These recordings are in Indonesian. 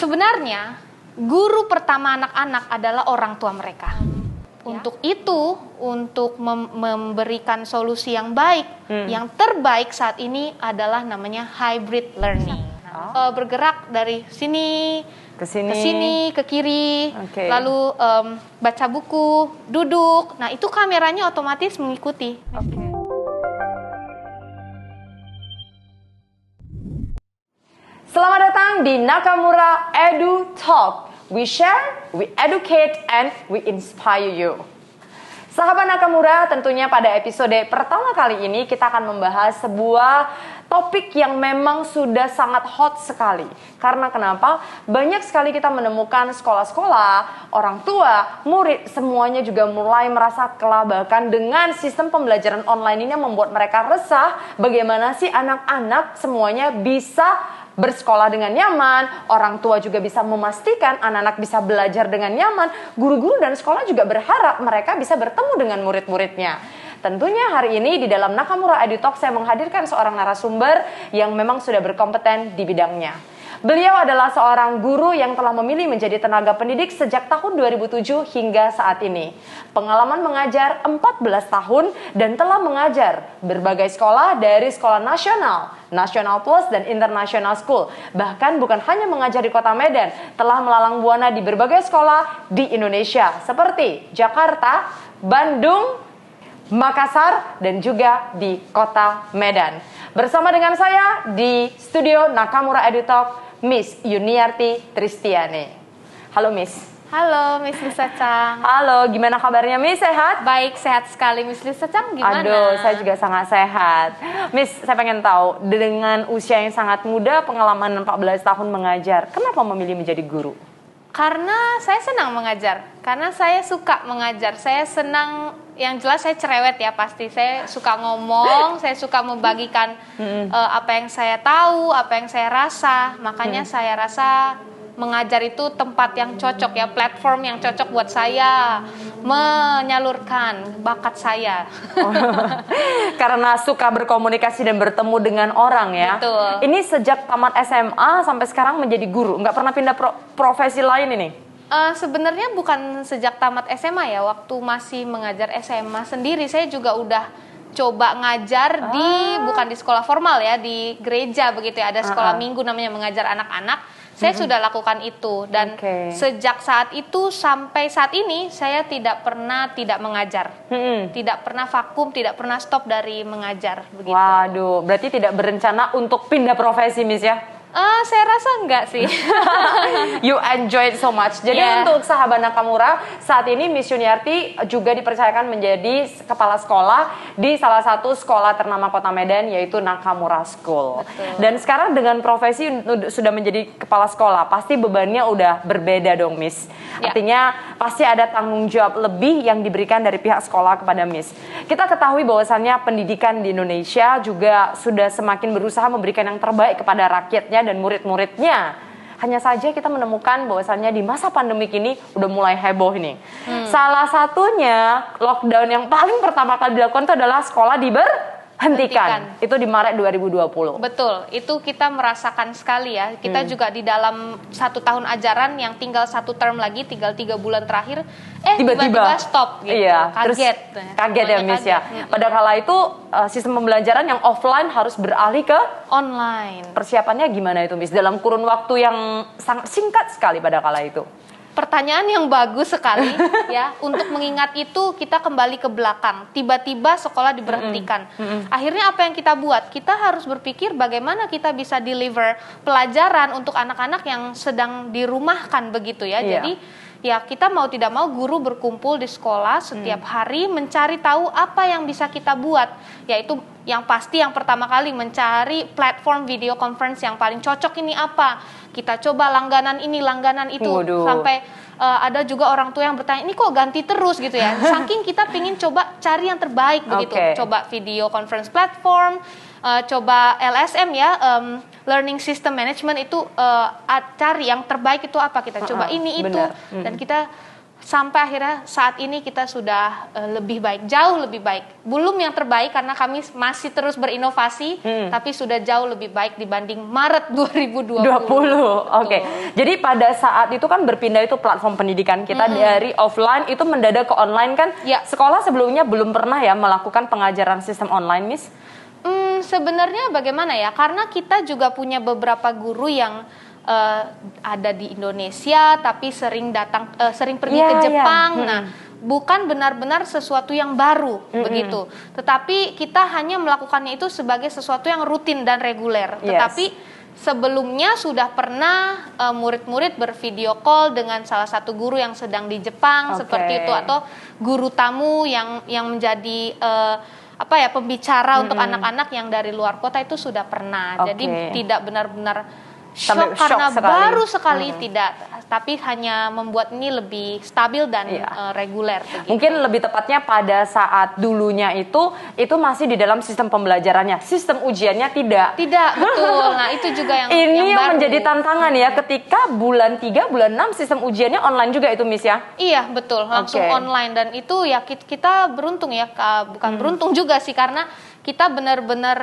Sebenarnya guru pertama anak-anak adalah orang tua mereka. Untuk itu, untuk memberikan solusi yang baik, yang terbaik saat ini adalah namanya hybrid learning. Bergerak dari sini ke sini, ke kiri, lalu baca buku, duduk. Nah, itu kameranya otomatis mengikuti. Selamat datang di Nakamura Edu Talk. We share, we educate, and we inspire you. Sahabat Nakamura, tentunya pada episode pertama kali ini kita akan membahas sebuah topik yang memang sudah sangat hot sekali. Karena kenapa? Banyak sekali kita menemukan sekolah-sekolah, orang tua, murid, semuanya juga mulai merasa kelabakan dengan sistem pembelajaran online ini yang membuat mereka resah. Bagaimana sih anak-anak semuanya bisa bersekolah dengan nyaman, orang tua juga bisa memastikan anak-anak bisa belajar dengan nyaman, guru-guru dan sekolah juga berharap mereka bisa bertemu dengan murid-muridnya. Tentunya hari ini di dalam Nakamura Edu Talk saya menghadirkan seorang narasumber yang memang sudah berkompeten di bidangnya. Beliau adalah seorang guru yang telah memilih menjadi tenaga pendidik sejak tahun 2007 hingga saat ini. Pengalaman mengajar 14 tahun dan telah mengajar berbagai sekolah dari sekolah nasional, National Plus dan International School. Bahkan bukan hanya mengajar di Kota Medan, telah melalang buana di berbagai sekolah di Indonesia seperti Jakarta, Bandung, Makassar, dan juga di Kota Medan. Bersama dengan saya di studio Nakamura Edu Talk, Miss Yuniarti Tristiani. Halo Miss. Halo Miss Lisa Chang. Halo, gimana kabarnya Miss? Sehat? Baik, sehat sekali. Miss Lisa Chang gimana? Aduh, saya juga sangat sehat. Miss, saya pengen tahu, dengan usia yang sangat muda, pengalaman 14 tahun mengajar, kenapa memilih menjadi guru? Karena saya senang mengajar. Karena saya suka mengajar. Saya senang, yang jelas saya cerewet ya pasti. Saya suka ngomong, saya suka membagikan apa yang saya tahu, apa yang saya rasa. Makanya saya rasa mengajar itu tempat yang cocok ya, platform yang cocok buat saya menyalurkan bakat saya. Karena suka berkomunikasi dan bertemu dengan orang ya. Betul. Ini sejak tamat SMA sampai sekarang menjadi guru, nggak pernah pindah profesi lain ini? Sebenarnya bukan sejak tamat SMA ya, waktu masih mengajar SMA sendiri saya juga udah coba ngajar bukan di sekolah formal ya, di gereja begitu ya, ada sekolah minggu namanya mengajar anak-anak. Saya sudah lakukan itu dan sejak saat itu sampai saat ini saya tidak pernah tidak mengajar, tidak pernah vakum, tidak pernah stop dari mengajar begitu. Waduh, berarti tidak berencana untuk pindah profesi Miss ya? Saya rasa enggak sih. You enjoy it so much. Jadi untuk sahabat Nakamura, saat ini Miss Yuniarti juga dipercayakan menjadi kepala sekolah di salah satu sekolah ternama Kota Medan, yaitu Nakamura School. Betul. Dan sekarang dengan profesi sudah menjadi kepala sekolah, pasti bebannya udah berbeda dong Miss. Artinya pasti ada tanggung jawab lebih yang diberikan dari pihak sekolah kepada Miss. Kita ketahui bahwasannya pendidikan di Indonesia juga sudah semakin berusaha memberikan yang terbaik kepada rakyatnya dan murid-muridnya. Hanya saja kita menemukan bahwasannya di masa pandemik ini udah mulai heboh ini. Salah satunya lockdown yang paling pertama kali dilakukan itu adalah sekolah diberhentikan. Itu di Maret 2020. Betul, itu kita merasakan sekali ya. Kita juga di dalam 1 tahun ajaran yang tinggal 1 term lagi, tinggal 3 bulan terakhir, tiba-tiba stop gitu. Iya, kaget. Kaget ya Miss ya. Pada kala itu sistem pembelajaran yang offline harus beralih ke online. Persiapannya gimana itu Miss? Dalam kurun waktu yang sangat singkat sekali pada kala itu. Pertanyaan yang bagus sekali ya. Untuk mengingat itu kita kembali ke belakang. Tiba-tiba sekolah diberhentikan. Akhirnya apa yang kita buat? Kita harus berpikir bagaimana kita bisa deliver pelajaran untuk anak-anak yang sedang dirumahkan begitu ya. Jadi ya kita mau tidak mau guru berkumpul di sekolah setiap hari mencari tahu apa yang bisa kita buat. Yaitu yang pasti yang pertama kali mencari platform video conference yang paling cocok ini apa. Kita coba langganan ini, langganan itu. Sampai ada juga orang tua yang bertanya, ini kok ganti terus gitu ya. Saking kita pingin coba cari yang terbaik begitu. Coba video conference platform, coba LSM ya, Learning System Management itu cari yang terbaik itu apa. Kita coba ini itu. Dan kita sampai akhirnya saat ini kita sudah lebih baik, jauh lebih baik. Belum yang terbaik karena kami masih terus berinovasi, tapi sudah jauh lebih baik dibanding Maret 2020. Oke. Jadi pada saat itu kan berpindah itu platform pendidikan kita dari offline itu mendadak ke online kan? Ya. Sekolah sebelumnya belum pernah ya melakukan pengajaran sistem online, Miss? Sebenarnya bagaimana ya? Karena kita juga punya beberapa guru yang ada di Indonesia tapi sering pergi ke Jepang. Nah, bukan benar-benar sesuatu yang baru begitu. Tetapi kita hanya melakukannya itu sebagai sesuatu yang rutin dan reguler. Tetapi sebelumnya sudah pernah murid-murid bervideo call dengan salah satu guru yang sedang di Jepang seperti itu, atau guru tamu yang menjadi pembicara untuk anak-anak yang dari luar kota itu sudah pernah. Jadi tidak benar-benar shock karena baru sekali tidak, tapi hanya membuat ini lebih stabil dan reguler. Begitu. Mungkin lebih tepatnya pada saat dulunya itu masih di dalam sistem pembelajarannya, sistem ujiannya tidak. Tidak, betul. Nah itu juga yang ini yang baru. menjadi tantangan ya, ketika bulan 3, bulan 6 sistem ujiannya online juga itu, Miss ya? Iya betul, langsung online, dan itu ya kita beruntung ya, bukan beruntung juga sih, karena kita benar-benar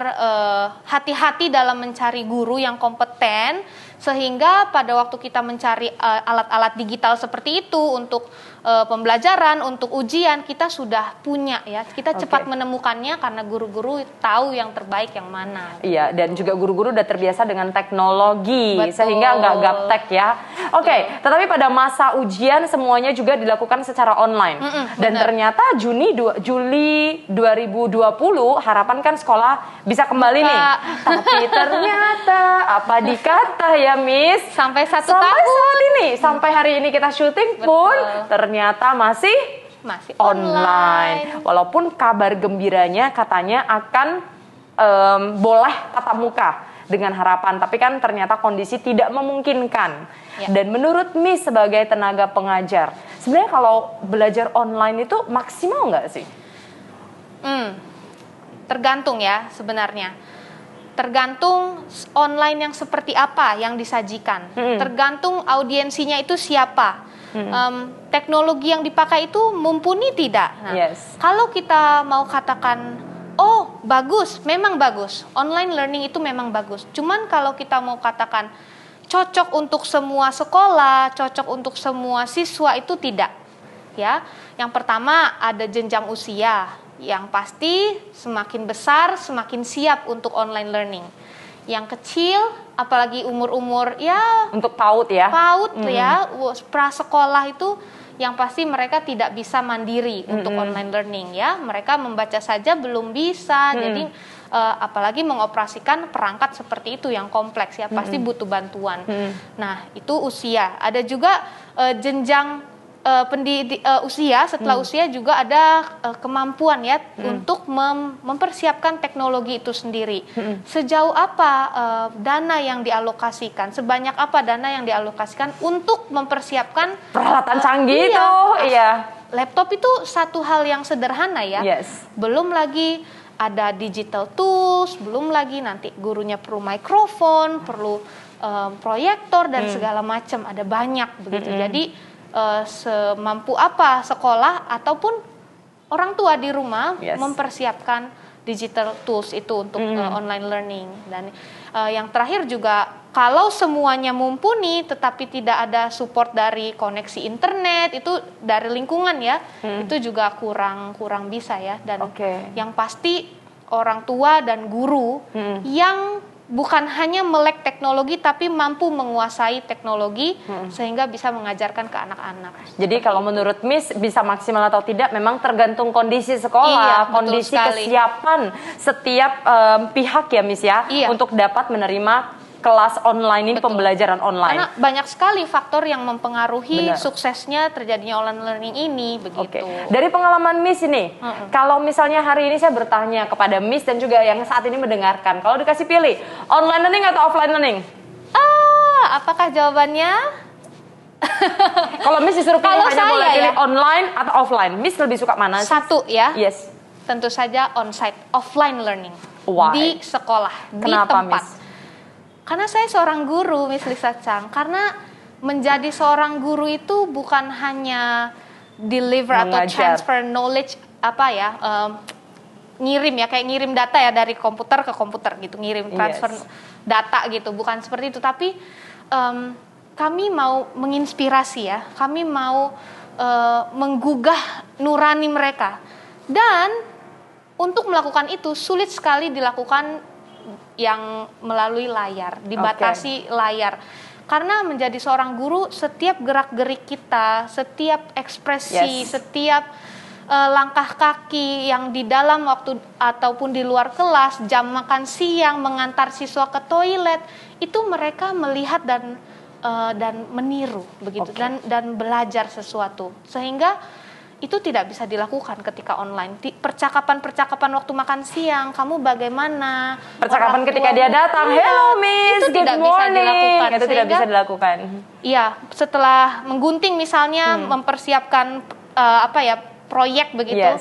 hati-hati dalam mencari guru yang kompeten, sehingga pada waktu kita mencari alat-alat digital seperti itu untuk pembelajaran, untuk ujian, kita sudah punya ya. Kita cepat menemukannya karena guru-guru tahu yang terbaik yang mana. Iya, dan juga guru-guru udah terbiasa dengan teknologi. Betul. Sehingga nggak gaptek ya. Tetapi pada masa ujian semuanya juga dilakukan secara online. Dan ternyata Juli 2020 harapan kan sekolah bisa kembali nih. Tapi ternyata apa dikata ya, Miss? Sampai saat ini, sampai hari ini kita syuting pun ternyata masih online. Walaupun kabar gembiranya katanya akan boleh tatap muka dengan harapan, tapi kan ternyata kondisi tidak memungkinkan. Dan menurut Miss sebagai tenaga pengajar, sebenarnya kalau belajar online itu maksimal nggak sih? Tergantung ya sebenarnya. Tergantung online yang seperti apa yang disajikan. Tergantung audiensinya itu siapa. Teknologi yang dipakai itu mumpuni tidak. Nah, kalau kita mau katakan, oh bagus, memang bagus. Online learning itu memang bagus. Cuman kalau kita mau katakan cocok untuk semua sekolah, cocok untuk semua siswa, itu tidak. Ya, yang pertama ada jenjang usia. Yang pasti semakin besar semakin siap untuk online learning. Yang kecil, apalagi umur-umur ya untuk PAUD ya. PAUD ya, prasekolah itu yang pasti mereka tidak bisa mandiri untuk online learning ya. Mereka membaca saja belum bisa. Jadi apalagi mengoperasikan perangkat seperti itu yang kompleks ya, pasti butuh bantuan. Nah, itu usia. Ada juga jenjang usia, setelah usia juga ada kemampuan ya untuk mempersiapkan teknologi itu sendiri. Sejauh apa dana yang dialokasikan, sebanyak apa dana yang dialokasikan untuk mempersiapkan peralatan canggih itu. Laptop itu satu hal yang sederhana ya. Belum lagi ada digital tools, belum lagi nanti gurunya perlu mikrofon, perlu proyektor dan segala macam, ada banyak begitu. Jadi semampu apa sekolah ataupun orang tua di rumah mempersiapkan digital tools itu untuk online learning. Dan yang terakhir juga, kalau semuanya mumpuni tetapi tidak ada support dari koneksi internet, itu dari lingkungan ya, itu juga kurang bisa ya. Dan yang pasti orang tua dan guru yang bukan hanya melek teknologi tapi mampu menguasai teknologi sehingga bisa mengajarkan ke anak-anak. Jadi kalau menurut Miss bisa maksimal atau tidak memang tergantung kondisi sekolah, kondisi kesiapan setiap pihak ya, Miss ya, untuk dapat menerima kelas online ini, pembelajaran online. Karena banyak sekali faktor yang mempengaruhi suksesnya terjadinya online learning ini begitu. Dari pengalaman Miss ini, kalau misalnya hari ini saya bertanya kepada Miss dan juga yang saat ini mendengarkan, kalau dikasih pilih online learning atau offline learning? Apakah jawabannya? Kalau Miss disuruh pilih hanya boleh pilih online atau offline, Miss lebih suka mana? Satu ya. Tentu saja onsite, offline learning. Di sekolah, Kenapa, di tempat. Miss? Karena saya seorang guru, Miss Lisa Chang. Karena menjadi seorang guru itu bukan hanya deliver atau Mengajar. transfer knowledge ngirim ya, kayak ngirim data ya dari komputer ke komputer gitu, ngirim transfer data gitu, bukan seperti itu. Tapi kami mau menginspirasi ya, kami mau menggugah nurani mereka. Dan untuk melakukan itu sulit sekali dilakukan yang melalui layar, dibatasi layar. Karena menjadi seorang guru, setiap gerak-gerik kita, setiap ekspresi, setiap langkah kaki yang di dalam waktu ataupun di luar kelas, jam makan siang, mengantar siswa ke toilet, itu mereka melihat dan meniru begitu, dan belajar sesuatu, sehingga itu tidak bisa dilakukan ketika online. Percakapan waktu makan siang, kamu bagaimana? Percakapan ketika dia datang, hello miss, itu good tidak morning. bisa dilakukan. Itu tidak bisa dilakukan. Iya, setelah menggunting misalnya, mempersiapkan proyek begitu,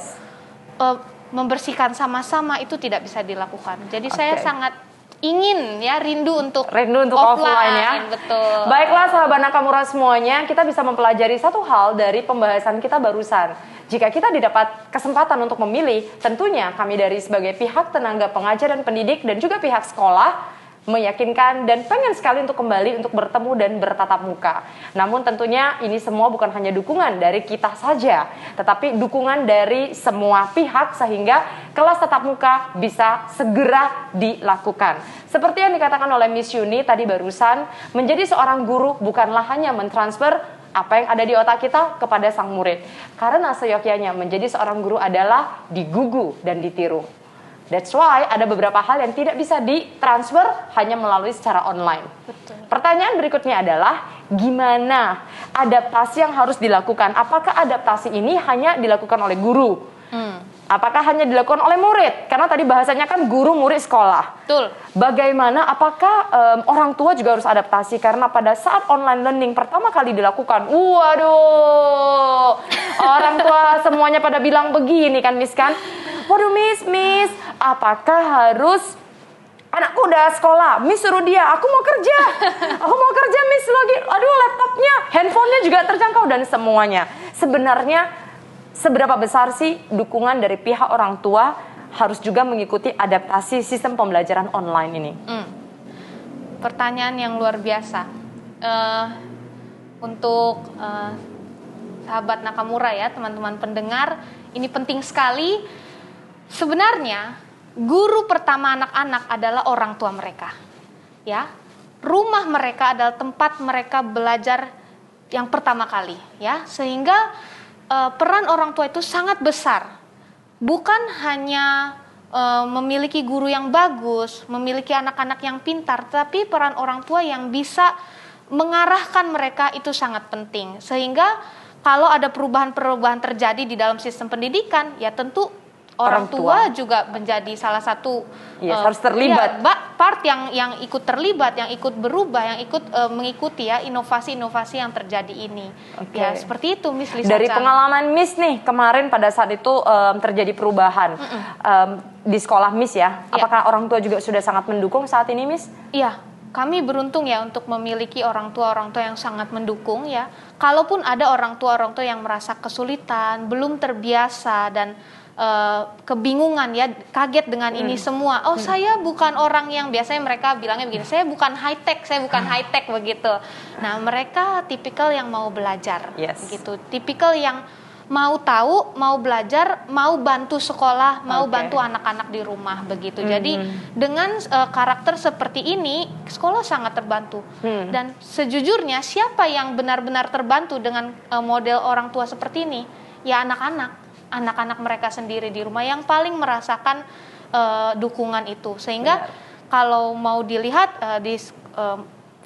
membersihkan sama-sama, itu tidak bisa dilakukan. Jadi saya sangat ingin ya, rindu untuk offline ya. Betul. Baiklah sahabat Nakamura semuanya, kita bisa mempelajari satu hal dari pembahasan kita barusan. Jika kita didapat kesempatan untuk memilih, tentunya kami dari sebagai pihak tenaga pengajar dan pendidik dan juga pihak sekolah meyakinkan dan pengen sekali untuk kembali untuk bertemu dan bertatap muka. Namun tentunya ini semua bukan hanya dukungan dari kita saja, tetapi dukungan dari semua pihak sehingga kelas tatap muka bisa segera dilakukan. Seperti yang dikatakan oleh Miss Yuni tadi barusan, menjadi seorang guru bukanlah hanya mentransfer apa yang ada di otak kita kepada sang murid. Karena seyogyanya menjadi seorang guru adalah digugu dan ditiru. That's why ada beberapa hal yang tidak bisa ditransfer hanya melalui secara online. Betul. Pertanyaan berikutnya adalah gimana adaptasi yang harus dilakukan? Apakah adaptasi ini hanya dilakukan oleh guru? Apakah hanya dilakukan oleh murid? Karena tadi bahasanya kan guru, murid, sekolah. Betul. Bagaimana? Apakah orang tua juga harus adaptasi? Karena pada saat online learning pertama kali dilakukan, waduh, orang tua semuanya pada bilang begini kan, Miss kan? Waduh miss, apakah harus anakku udah sekolah, miss suruh dia, aku mau kerja miss lagi, aduh laptopnya, handphonenya juga terjangkau dan semuanya. Sebenarnya seberapa besar sih dukungan dari pihak orang tua harus juga mengikuti adaptasi sistem pembelajaran online ini? Pertanyaan yang luar biasa. Untuk sahabat Nakamura ya, teman-teman pendengar, ini penting sekali. Sebenarnya guru pertama anak-anak adalah orang tua mereka, ya. Rumah mereka adalah tempat mereka belajar yang pertama kali, ya. Sehingga peran orang tua itu sangat besar. Bukan hanya memiliki guru yang bagus, memiliki anak-anak yang pintar, tapi peran orang tua yang bisa mengarahkan mereka itu sangat penting. Sehingga kalau ada perubahan-perubahan terjadi di dalam sistem pendidikan, ya tentu orang tua juga menjadi salah satu harus terlibat. Part yang ikut terlibat, yang ikut berubah, yang ikut mengikuti ya inovasi-inovasi yang terjadi ini. Ya seperti itu Miss Lisa. Dari pengalaman Miss nih kemarin pada saat itu terjadi perubahan di sekolah Miss ya. Apakah orang tua juga sudah sangat mendukung saat ini Miss? Iya. Kami beruntung ya untuk memiliki orang tua yang sangat mendukung ya. Kalaupun ada orang tua yang merasa kesulitan, belum terbiasa dan kebingungan ya, kaget dengan ini semua. Saya bukan orang yang, biasanya mereka bilangnya begini, saya bukan high tech begitu. Nah, mereka tipikal yang mau belajar, gitu. Tipikal yang mau tahu, mau belajar, mau bantu sekolah, mau bantu anak-anak di rumah begitu. Jadi dengan karakter seperti ini, sekolah sangat terbantu. Dan sejujurnya siapa yang benar-benar terbantu dengan model orang tua seperti ini? Ya anak-anak mereka sendiri di rumah yang paling merasakan dukungan itu. Sehingga kalau mau dilihat di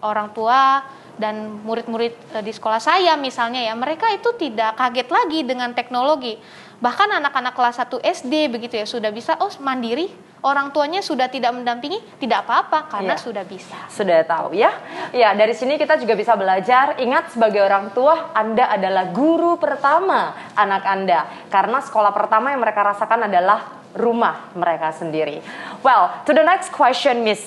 orang tua dan murid-murid di sekolah saya misalnya ya, mereka itu tidak kaget lagi dengan teknologi. Bahkan anak-anak kelas 1 SD begitu ya sudah bisa mandiri. Orang tuanya sudah tidak mendampingi, tidak apa-apa karena sudah bisa. Sudah tahu ya. Ya, dari sini kita juga bisa belajar. Ingat, sebagai orang tua, Anda adalah guru pertama anak Anda. Karena sekolah pertama yang mereka rasakan adalah rumah mereka sendiri. Well, to the next question, Miss.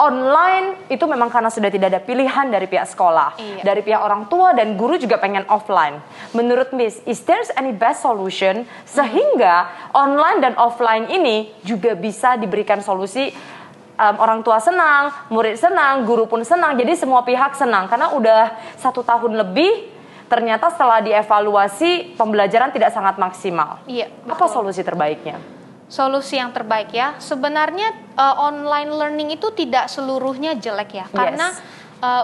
online itu memang karena sudah tidak ada pilihan dari pihak sekolah, dari pihak orang tua dan guru juga pengen offline. Menurut Miss, is there any best solution sehingga online dan offline ini juga bisa diberikan solusi, orang tua senang, murid senang, guru pun senang, jadi semua pihak senang karena udah 1 tahun lebih ternyata setelah dievaluasi pembelajaran tidak sangat maksimal. Iya, Apa betul. solusi terbaiknya? Solusi yang terbaik ya, sebenarnya online learning itu tidak seluruhnya jelek ya, karena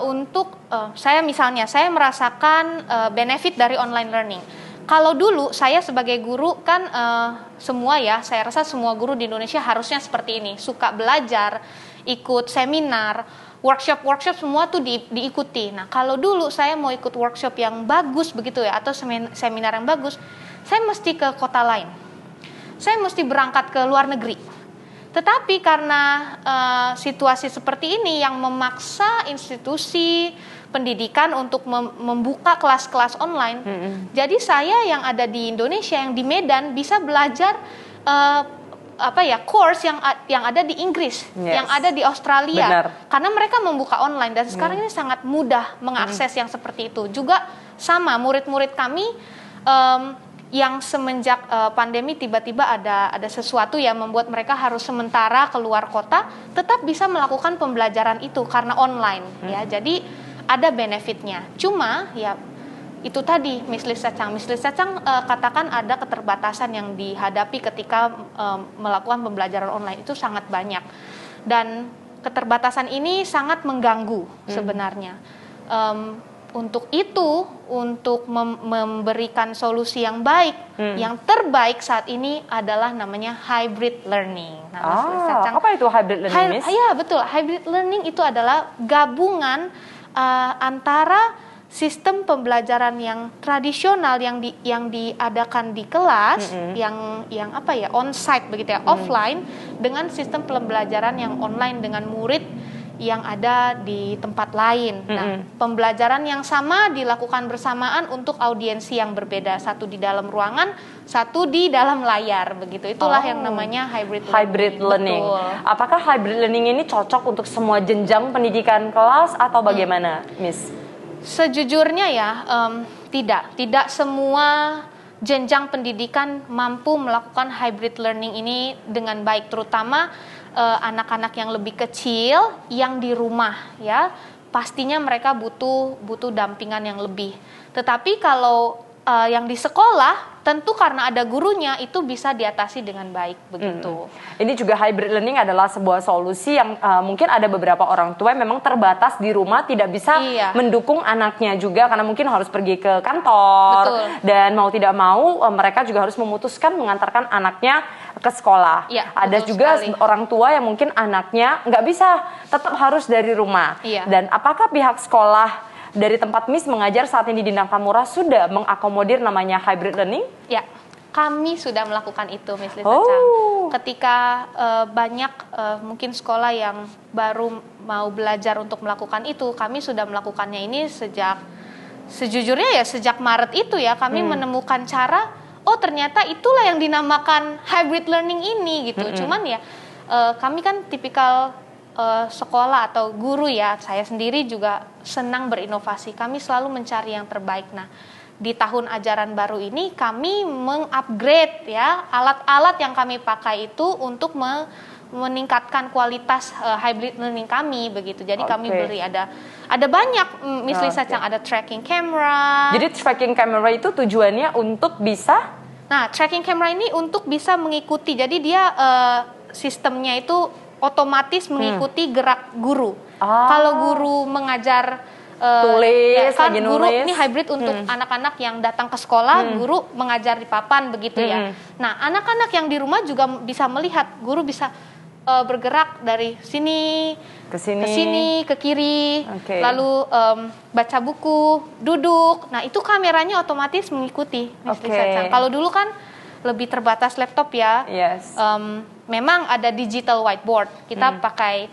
untuk saya misalnya, saya merasakan benefit dari online learning. Kalau dulu saya sebagai guru kan semua ya, saya rasa semua guru di Indonesia harusnya seperti ini, suka belajar, ikut seminar, workshop semua tuh diikuti. Nah kalau dulu saya mau ikut workshop yang bagus begitu ya, atau seminar yang bagus, saya mesti ke kota lain. Saya mesti berangkat ke luar negeri. Tetapi karena situasi seperti ini yang memaksa institusi pendidikan untuk membuka kelas-kelas online, jadi saya yang ada di Indonesia, yang di Medan, bisa belajar course yang ada di Inggris, yang ada di Australia. Benar. Karena mereka membuka online dan sekarang ini sangat mudah mengakses yang seperti itu. Juga sama murid-murid kami yang semenjak pandemi tiba-tiba ada sesuatu yang membuat mereka harus sementara keluar kota, tetap bisa melakukan pembelajaran itu karena online ya. Jadi ada benefitnya. Cuma ya itu tadi Miss Lisa Chang katakan ada keterbatasan yang dihadapi ketika melakukan pembelajaran online itu sangat banyak, dan keterbatasan ini sangat mengganggu sebenarnya. Untuk memberikan solusi yang baik, yang terbaik saat ini adalah namanya hybrid learning. Nah, apa itu hybrid learning, Miss? Ya betul, hybrid learning itu adalah gabungan antara sistem pembelajaran yang tradisional yang diadakan di kelas, yang on-site begitu ya, offline, dengan sistem pembelajaran yang online dengan murid yang ada di tempat lain. Nah, pembelajaran yang sama dilakukan bersamaan untuk audiensi yang berbeda, satu di dalam ruangan, satu di dalam layar, begitu. Itulah yang namanya hybrid learning. Betul. Apakah hybrid learning ini cocok untuk semua jenjang pendidikan kelas atau bagaimana, Miss? Sejujurnya ya, tidak semua jenjang pendidikan mampu melakukan hybrid learning ini dengan baik, terutama anak-anak yang lebih kecil yang di rumah ya, pastinya mereka butuh dampingan yang lebih. Tetapi kalau yang di sekolah, tentu karena ada gurunya, itu bisa diatasi dengan baik begitu. Ini juga hybrid learning adalah sebuah solusi yang mungkin ada beberapa orang tua yang memang terbatas di rumah, tidak bisa mendukung anaknya juga karena mungkin harus pergi ke kantor. Betul. Dan mau tidak mau mereka juga harus memutuskan mengantarkan anaknya ke sekolah. Ya, ada juga sekali orang tua yang mungkin anaknya nggak bisa, tetap harus dari rumah. Dan apakah pihak sekolah dari tempat Miss mengajar saat ini di Nakamura sudah mengakomodir namanya hybrid learning? Ya, kami sudah melakukan itu, Miss Lisa Chang. Ketika banyak mungkin sekolah yang baru mau belajar untuk melakukan itu, kami sudah melakukannya ini sejujurnya sejak Maret itu ya, kami menemukan cara. Oh, ternyata itulah yang dinamakan hybrid learning ini gitu. Cuman ya kami kan tipikal sekolah atau guru ya, saya sendiri juga senang berinovasi. Kami selalu mencari yang terbaik. Nah, di tahun ajaran baru ini kami mengupgrade ya alat-alat yang kami pakai itu untuk meningkatkan kualitas hybrid learning kami begitu. Jadi kami beri ada banyak, Miss Lisa Chang, ada tracking camera. Jadi tracking camera itu tujuannya untuk bisa? Nah, tracking camera ini untuk bisa mengikuti. Jadi dia sistemnya itu otomatis mengikuti gerak guru. Kalau guru mengajar tulis, kan lagi guru nulis. Ini hybrid untuk anak-anak yang datang ke sekolah, guru mengajar di papan begitu ya. Nah, anak-anak yang di rumah juga bisa melihat, guru bisa bergerak dari sini ke sini, ke kiri, lalu baca buku, duduk. Nah, itu kameranya otomatis mengikuti. Kalau dulu kan lebih terbatas laptop ya. Memang ada digital whiteboard, kita pakai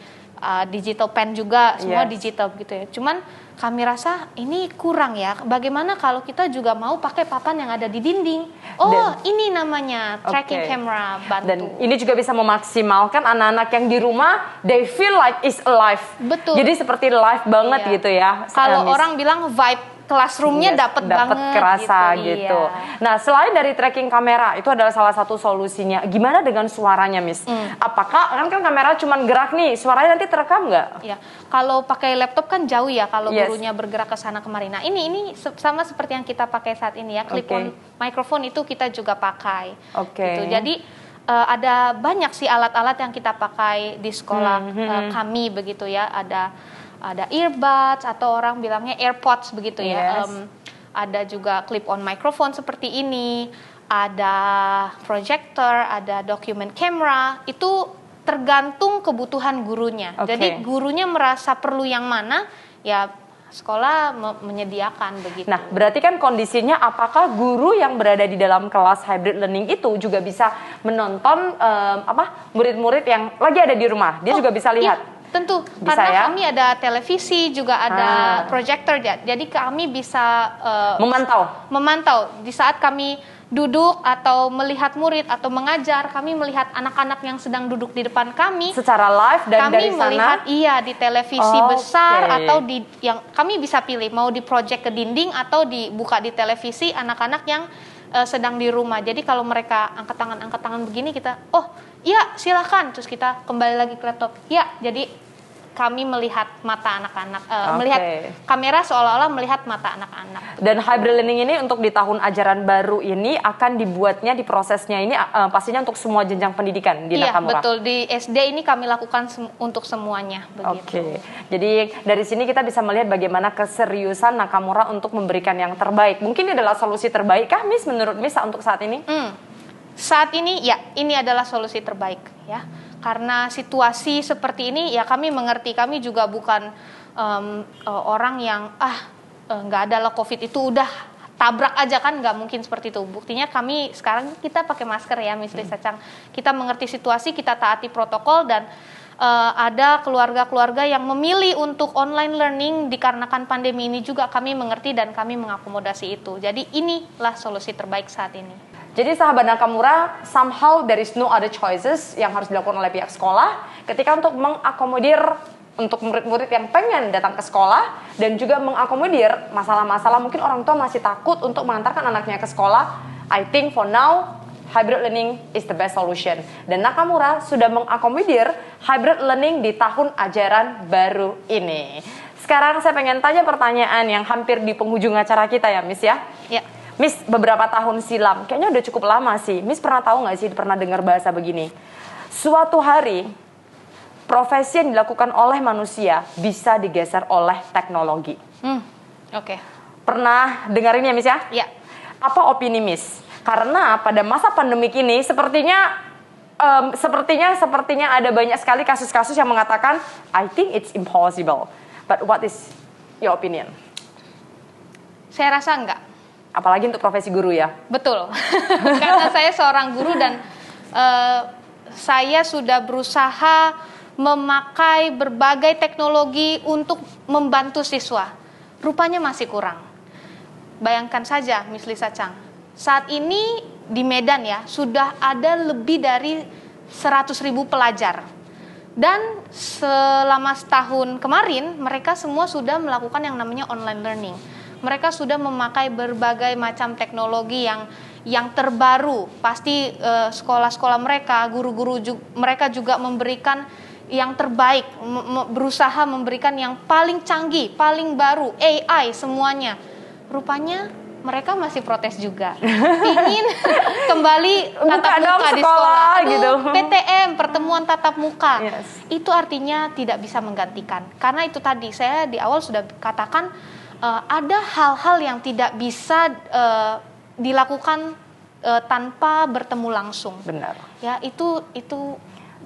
digital pen juga, semua digital gitu ya. Cuman kami rasa ini kurang ya. Bagaimana kalau kita juga mau pakai papan yang ada di dinding? Oh, ini namanya tracking camera bantu. Dan ini juga bisa memaksimalkan anak-anak yang di rumah, they feel like is alive. Betul. Jadi seperti live banget gitu ya. Kalau orang bilang vibe classroomnya dapat banget kerasa gitu. Iya. Nah, selain dari tracking kamera, itu adalah salah satu solusinya. Gimana dengan suaranya, Miss? Apakah kan kamera cuman gerak nih, suaranya nanti terekam nggak? Ya, kalau pakai laptop kan jauh ya kalau gurunya bergerak ke sana kemari. Nah, ini sama seperti yang kita pakai saat ini ya, clip on microphone itu kita juga pakai. Gitu. Jadi ada banyak sih alat-alat yang kita pakai di sekolah kami begitu ya. Ada earbuds atau orang bilangnya AirPods begitu ya. Ada juga clip on microphone seperti ini, ada projector, ada document camera. Itu tergantung kebutuhan gurunya. Jadi gurunya merasa perlu yang mana, ya sekolah menyediakan begitu. Nah, berarti kan kondisinya apakah guru yang berada di dalam kelas hybrid learning itu juga bisa menonton murid-murid yang lagi ada di rumah? Dia juga bisa lihat. Iya. Tentu, karena kami ada televisi, juga ada proyektor, jadi kami bisa memantau. Di saat kami duduk atau melihat murid atau mengajar, kami melihat anak-anak yang sedang duduk di depan kami. Secara live dan kami dari sana? Kami melihat di televisi besar atau yang kami bisa pilih, mau di project ke dinding atau dibuka di televisi anak-anak yang sedang di rumah. Jadi kalau mereka angkat tangan begini, kita, iya silahkan. Terus kita kembali lagi ke laptop. Ya, jadi kami melihat mata anak-anak, melihat kamera seolah-olah melihat mata anak-anak. Dan hybrid learning ini untuk di tahun ajaran baru ini akan dibuatnya, diprosesnya ini pastinya untuk semua jenjang pendidikan di Nakamura. Iya, betul. Di SD ini kami lakukan untuk semuanya. Begitu. Jadi dari sini kita bisa melihat bagaimana keseriusan Nakamura untuk memberikan yang terbaik. Mungkin ini adalah solusi terbaik kah, Miss, menurut Miss untuk saat ini? Saat ini, ya, ini adalah solusi terbaik, ya. Karena situasi seperti ini, ya kami mengerti, kami juga bukan orang yang nggak ada lah COVID itu udah tabrak aja, kan nggak mungkin seperti itu. Buktinya kami sekarang kita pakai masker ya, Miss Lisa Chang. Kita mengerti situasi, kita taati protokol, dan ada keluarga-keluarga yang memilih untuk online learning dikarenakan pandemi ini juga kami mengerti dan kami mengakomodasi itu. Jadi inilah solusi terbaik saat ini. Jadi sahabat Nakamura, somehow there is no other choices yang harus dilakukan oleh pihak sekolah ketika untuk mengakomodir untuk murid-murid yang pengen datang ke sekolah dan juga mengakomodir masalah-masalah mungkin orang tua masih takut untuk mengantarkan anaknya ke sekolah. I think for now hybrid learning is the best solution. Dan Nakamura sudah mengakomodir hybrid learning di tahun ajaran baru ini. Sekarang saya pengen tanya pertanyaan yang hampir di penghujung acara kita ya, Miss ya. Ya. Miss, beberapa tahun silam, kayaknya udah cukup lama sih. Miss pernah tahu nggak sih, pernah dengar bahasa begini? Suatu hari, profesi yang dilakukan oleh manusia bisa digeser oleh teknologi. Pernah dengar ini ya, Miss ya? Ya. Apa opini Miss? Karena pada masa pandemik ini, sepertinya ada banyak sekali kasus-kasus yang mengatakan, I think it's impossible. But what is your opinion? Saya rasa enggak. Apalagi untuk profesi guru ya? Betul, karena saya seorang guru dan saya sudah berusaha memakai berbagai teknologi untuk membantu siswa. Rupanya masih kurang. Bayangkan saja, Miss Lisa Chang, saat ini di Medan ya, sudah ada lebih dari 100.000 pelajar. Dan selama setahun kemarin, mereka semua sudah melakukan yang namanya online learning. Mereka sudah memakai berbagai macam teknologi yang terbaru. Pasti sekolah-sekolah mereka, guru-guru mereka juga memberikan yang terbaik, berusaha memberikan yang paling canggih, paling baru, AI semuanya. Rupanya mereka masih protes juga. Ingin kembali tatap muka di sekolah. Gitu. PTM, pertemuan tatap muka. Yes. Itu artinya tidak bisa menggantikan. Karena itu tadi saya di awal sudah katakan, ada hal-hal yang tidak bisa dilakukan tanpa bertemu langsung. Benar. Ya, itu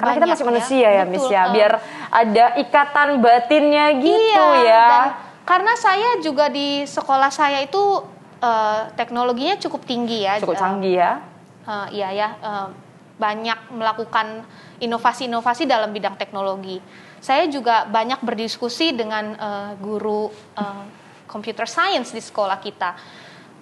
karena kita masih manusia ya, Miss ya. Betul. Biar ada ikatan batinnya gitu iya, ya. Dan karena saya juga di sekolah saya itu teknologinya cukup tinggi ya. Cukup canggih ya. Banyak melakukan inovasi-inovasi dalam bidang teknologi. Saya juga banyak berdiskusi dengan guru computer science di sekolah kita.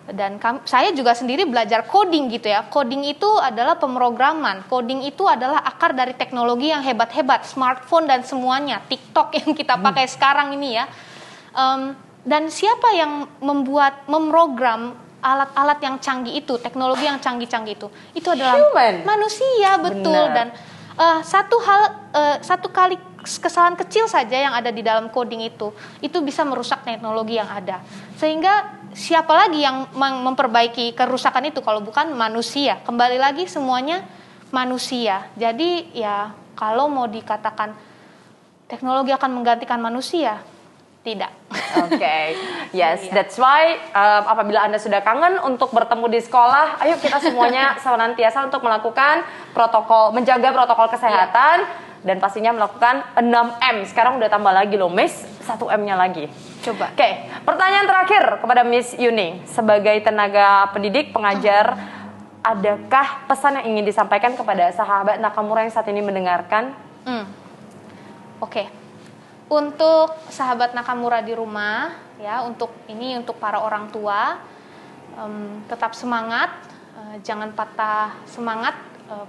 Dan saya juga sendiri belajar coding gitu ya. Coding itu adalah pemrograman. Coding itu adalah akar dari teknologi yang hebat-hebat, smartphone dan semuanya, TikTok yang kita pakai sekarang ini ya. Dan siapa yang memprogram alat-alat yang canggih itu, teknologi yang canggih-canggih itu adalah manusia, betul. Benar. Dan satu kali kesalahan kecil saja yang ada di dalam coding itu bisa merusak teknologi yang ada. Sehingga siapa lagi yang memperbaiki kerusakan itu kalau bukan manusia? Kembali lagi semuanya manusia. Jadi ya kalau mau dikatakan teknologi akan menggantikan manusia, tidak. Oke, yes, that's why apabila Anda sudah kangen untuk bertemu di sekolah, ayo kita semuanya senantiasa untuk melakukan menjaga protokol kesehatan. Dan pastinya melakukan 6M. Sekarang udah tambah lagi loh, Miss. 1M-nya lagi. Coba. Oke, pertanyaan terakhir kepada Miss Yuni. Sebagai tenaga pendidik, pengajar, adakah pesan yang ingin disampaikan kepada sahabat Nakamura yang saat ini mendengarkan? Oke. Untuk sahabat Nakamura di rumah, ya, untuk para orang tua, tetap semangat, jangan patah semangat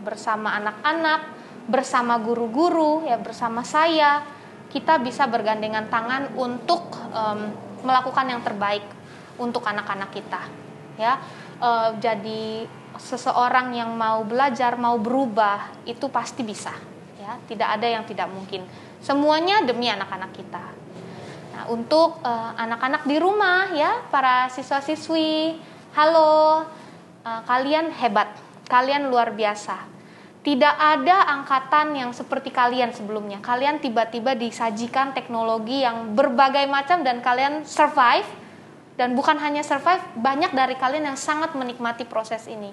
bersama anak-anak, bersama guru-guru, ya, bersama saya, kita bisa bergandengan tangan untuk melakukan yang terbaik untuk anak-anak kita, ya. Jadi seseorang yang mau belajar, mau berubah, itu pasti bisa, ya. Tidak ada yang tidak mungkin. Semuanya demi anak-anak kita. Nah, untuk anak-anak di rumah, ya, para siswa-siswi, halo, kalian hebat, kalian luar biasa. Tidak ada angkatan yang seperti kalian sebelumnya. Kalian tiba-tiba disajikan teknologi yang berbagai macam dan kalian survive. Dan bukan hanya survive, banyak dari kalian yang sangat menikmati proses ini.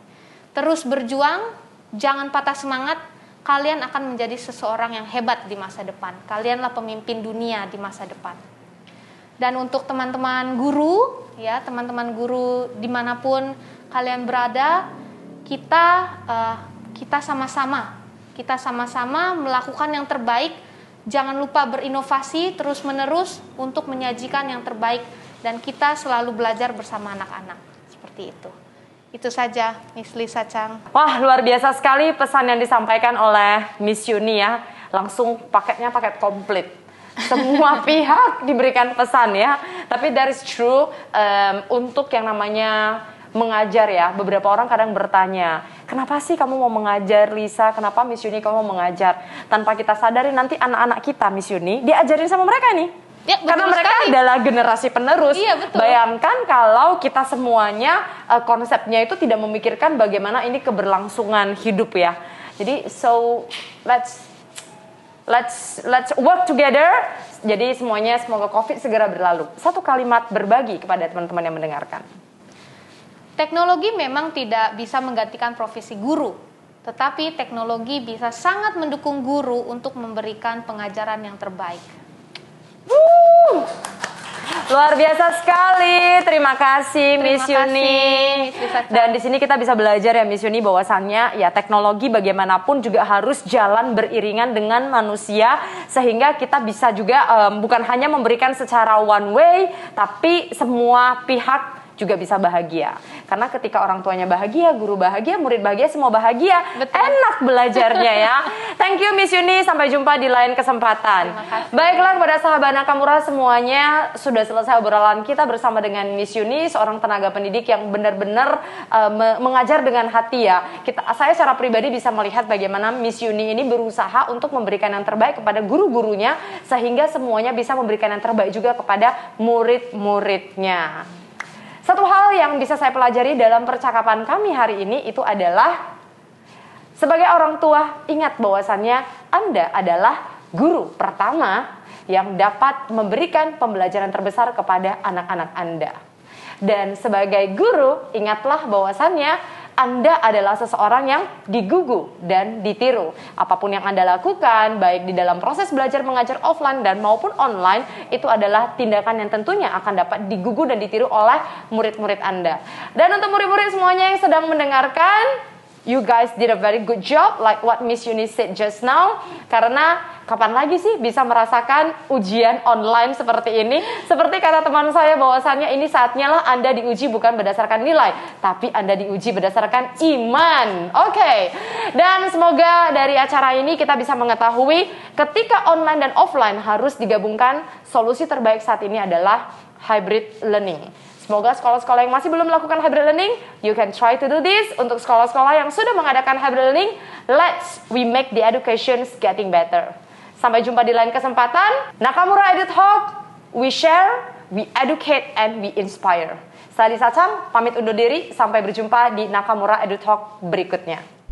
Terus berjuang, jangan patah semangat. Kalian akan menjadi seseorang yang hebat di masa depan. Kalianlah pemimpin dunia di masa depan. Dan untuk teman-teman guru, ya, teman-teman guru dimanapun kalian berada, kita sama-sama melakukan yang terbaik. Jangan lupa berinovasi terus-menerus untuk menyajikan yang terbaik, dan kita selalu belajar bersama anak-anak. Seperti itu. Itu saja, Miss Lisa Chang. Wah, luar biasa sekali pesan yang disampaikan oleh Miss Yuni ya. Langsung paket komplit. Semua pihak diberikan pesan ya. Tapi that is true, untuk yang namanya mengajar ya, beberapa orang kadang bertanya, kenapa sih kamu mau mengajar, Lisa? Kenapa Miss Yuni kamu mau mengajar? Tanpa kita sadari nanti anak-anak kita, Miss Yuni, diajarin sama mereka nih. Ya, karena mereka adalah generasi penerus. Iya, betul. Bayangkan kalau kita semuanya konsepnya itu tidak memikirkan bagaimana ini keberlangsungan hidup ya. Jadi so let's work together. Jadi semuanya semoga COVID segera berlalu. Satu kalimat berbagi kepada teman-teman yang mendengarkan. Teknologi memang tidak bisa menggantikan profesi guru, tetapi teknologi bisa sangat mendukung guru untuk memberikan pengajaran yang terbaik. Luar biasa sekali, terima kasih Miss Yuni. Dan di sini kita bisa belajar ya Miss Yuni, bahwasannya ya teknologi bagaimanapun juga harus jalan beriringan dengan manusia, sehingga kita bisa juga bukan hanya memberikan secara one way, tapi semua pihak juga bisa bahagia. Karena ketika orang tuanya bahagia, guru bahagia, murid bahagia, semua bahagia. Betul. Enak belajarnya ya. Thank you Miss Yuni, sampai jumpa di lain kesempatan. Baiklah kepada sahabat Nakamura semuanya, sudah selesai obrolan kita bersama dengan Miss Yuni, seorang tenaga pendidik yang benar-benar mengajar dengan hati ya. Saya secara pribadi bisa melihat bagaimana Miss Yuni ini berusaha untuk memberikan yang terbaik kepada guru-gurunya, sehingga semuanya bisa memberikan yang terbaik juga kepada murid-muridnya. Satu hal yang bisa saya pelajari dalam percakapan kami hari ini itu adalah, sebagai orang tua, ingat bahwasannya Anda adalah guru pertama yang dapat memberikan pembelajaran terbesar kepada anak-anak Anda. Dan sebagai guru, ingatlah bahwasannya Anda adalah seseorang yang digugu dan ditiru. Apapun yang Anda lakukan, baik di dalam proses belajar mengajar offline dan maupun online, itu adalah tindakan yang tentunya akan dapat digugu dan ditiru oleh murid-murid Anda. Dan untuk murid-murid semuanya yang sedang mendengarkan, You guys did a very good job, like what Miss Yuni said just now. Karena kapan lagi sih bisa merasakan ujian online seperti ini? Seperti kata teman saya bahwasannya ini saatnya lah Anda diuji bukan berdasarkan nilai, tapi Anda diuji berdasarkan iman. Oke. Dan semoga dari acara ini kita bisa mengetahui ketika online dan offline harus digabungkan, solusi terbaik saat ini adalah hybrid learning. Semoga sekolah-sekolah yang masih belum melakukan hybrid learning, you can try to do this. Untuk sekolah-sekolah yang sudah mengadakan hybrid learning, let's we make the education getting better. Sampai jumpa di lain kesempatan. Nakamura Edu Talk, we share, we educate, and we inspire. Saya Lisa Chang, pamit undur diri. Sampai berjumpa di Nakamura Edu Talk berikutnya.